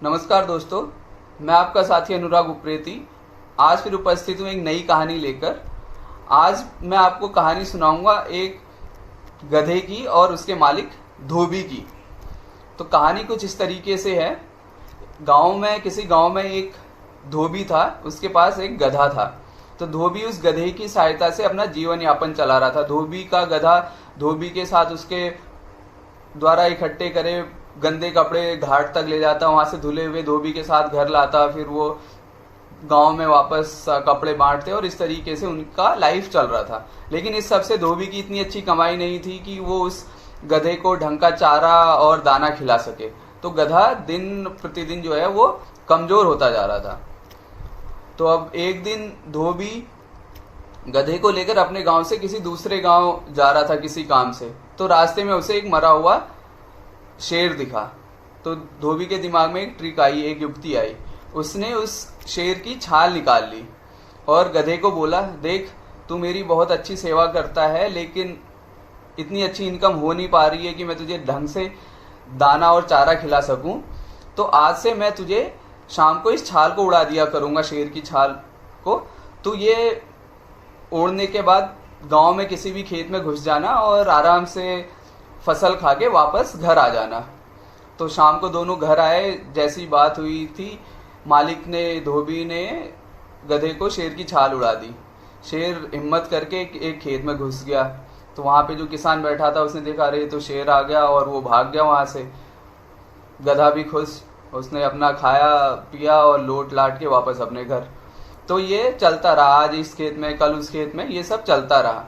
नमस्कार दोस्तों, मैं आपका साथी अनुराग उप्रेती आज फिर उपस्थित हूँ एक नई कहानी लेकर। आज मैं आपको कहानी सुनाऊंगा एक गधे की और उसके मालिक धोबी की। तो कहानी कुछ इस तरीके से है। किसी गांव में एक धोबी था, उसके पास एक गधा था। तो धोबी उस गधे की सहायता से अपना जीवन यापन चला रहा था। धोबी का गधा धोबी के साथ उसके द्वारा इकट्ठे करे गंदे कपड़े घाट तक ले जाता, वहां से धुले हुए धोबी के साथ घर लाता, फिर वो गांव में वापस कपड़े बांटते और इस तरीके से उनका लाइफ चल रहा था। लेकिन इस सब से धोबी की इतनी अच्छी कमाई नहीं थी कि वो उस गधे को ढंग का चारा और दाना खिला सके। तो गधा दिन प्रतिदिन जो है वो कमजोर होता जा रहा था। तो अब एक दिन धोबी गधे को लेकर अपने गांव से किसी दूसरे गांव जा रहा था किसी काम से। तो रास्ते में उसे एक मरा हुआ शेर दिखा। तो धोबी के दिमाग में एक ट्रिक आई, एक युक्ति आई। उसने उस शेर की छाल निकाल ली और गधे को बोला, देख तू मेरी बहुत अच्छी सेवा करता है, लेकिन इतनी अच्छी इनकम हो नहीं पा रही है कि मैं तुझे ढंग से दाना और चारा खिला सकूं। तो आज से मैं तुझे शाम को इस छाल को उड़ा दिया करूंगा, शेर की छाल को। तो ये ओढ़ने के बाद गांव में किसी भी खेत में घुस जाना और आराम से फसल खा के वापस घर आ जाना। तो शाम को दोनों घर आए। जैसी बात हुई थी, मालिक ने, धोबी ने गधे को शेर की छाल उड़ा दी। शेर हिम्मत करके एक खेत में घुस गया। तो वहां पे जो किसान बैठा था उसने देखा, अरे तो शेर आ गया, और वो भाग गया वहां से। गधा भी खुश, उसने अपना खाया पिया और लौट लाट के वापस अपने घर। तो ये चलता रहा, आज इस खेत में कल उस खेत में, ये सब चलता रहा।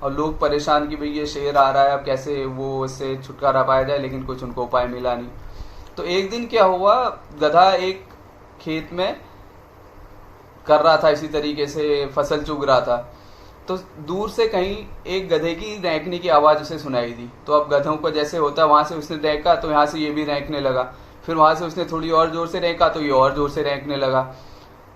और लोग परेशान कि भाई ये शेर आ रहा है, अब कैसे वो इससे छुटकारा पाया जाए, लेकिन कुछ उनको उपाय मिला नहीं। तो एक दिन क्या हुआ, गधा एक खेत में कर रहा था, इसी तरीके से फसल चुग रहा था। तो दूर से कहीं एक गधे की रैंकने की आवाज उसे सुनाई दी। तो अब गधों को जैसे होता है, वहां से उसने रैंका तो यहाँ से ये भी रैंकने लगा। फिर वहां से उसने थोड़ी और जोर से रैंका तो ये और जोर से रैंकने लगा।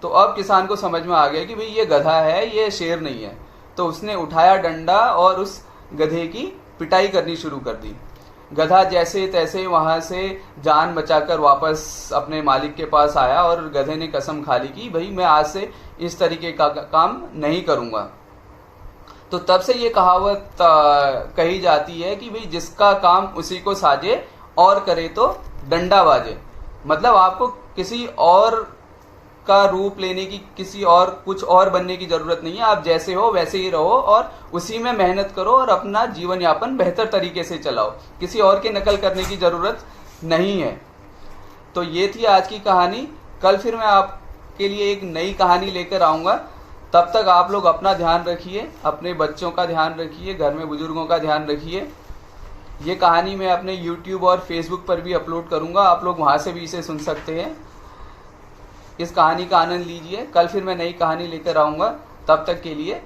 तो अब किसान को समझ में आ गया कि भाई ये गधा है, ये शेर नहीं है। तो उसने उठाया डंडा और उस गधे की पिटाई करनी शुरू कर दी। गधा जैसे तैसे वहां से जान बचाकर वापस अपने मालिक के पास आया और गधे ने कसम खा ली कि भाई मैं आज से इस तरीके का काम नहीं करूंगा। तो तब से ये कहावत कही जाती है कि भाई जिसका काम उसी को साजे और करे तो डंडा बाजे। मतलब आपको किसी और का रूप लेने की, किसी और कुछ और बनने की जरूरत नहीं है। आप जैसे हो वैसे ही रहो और उसी में मेहनत करो और अपना जीवन यापन बेहतर तरीके से चलाओ। किसी और के नकल करने की जरूरत नहीं है। तो ये थी आज की कहानी। कल फिर मैं आपके लिए एक नई कहानी लेकर आऊंगा। तब तक आप लोग अपना ध्यान रखिए, अपने बच्चों का ध्यान रखिए, घर में बुजुर्गों का ध्यान रखिए। ये कहानी मैं अपने YouTube और Facebook पर भी अपलोड करूंगा, आप लोग वहां से भी इसे सुन सकते हैं। इस कहानी का आनंद लीजिए। कल फिर मैं नई कहानी लेकर आऊंगा। तब तक के लिए